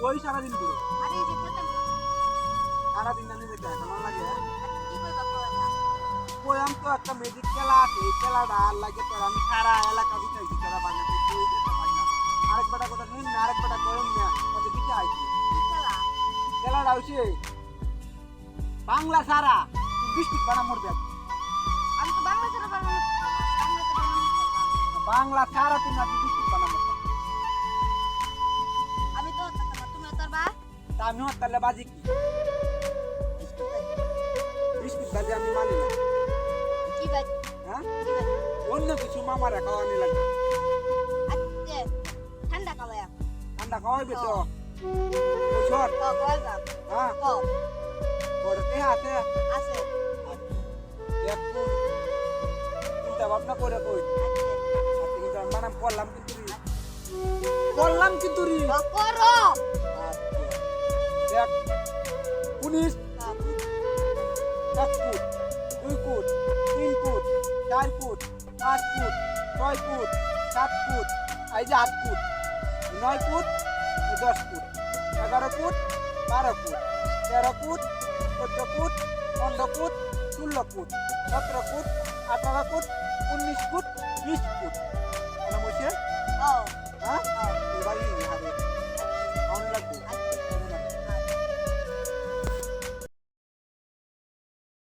ওই সারাদিন পুরো আরে এই যে প্রথম সারাদিন জানি যেতে কেমন লাগে কি কইবা কইবা বয়াম তো একটা মেজিক খেলা আছে এই খেলাটা আর লাগে তোর আমি সারা এলাকা বিছাইছি তারা বানাতে তুই যেতে পারি না আরেক বেটা কথা শুন না আরেক বেটা করেন না কত কিছু আইছি কি খেলা খেলাটা হইছে বাংলা সারা বিস্কুট বানা মরবে আমি তো বাংলা ছাড়া বাংলাতে বানাবো বাংলা সারা তুমি নাকি বিস্কুট বানা মরবে আমি তো তুমি তোর বা তা আমি তাহলে বাজি কি বিস্কুট বাজি আমি মানি না কি বাজ হ্যাঁ কি বাজ অন্য কিছু মামারা খাওয়ানি লাগবে আচ্ছা ঠান্ডা খাওয়া ঠান্ডা খাওয়াইবে তো বুঝর তো কইবা হ্যাঁ তো পড়তে আছে আছে একটু চিন্তা ভাবনা করে কই আছে আজকে কিন্তু আমি বানাম করলাম কিন্তু রি তো করো দেখ পুলিশ এক foot 2 foot 3 foot 4 foot 5 foot 6 foot 7 foot এই যে 8 foot 9 foot 10 foot 11 foot 12 foot 13 foot 14 foot 15 foot 16 foot 17 foot 18 foot 19 foot 20 foot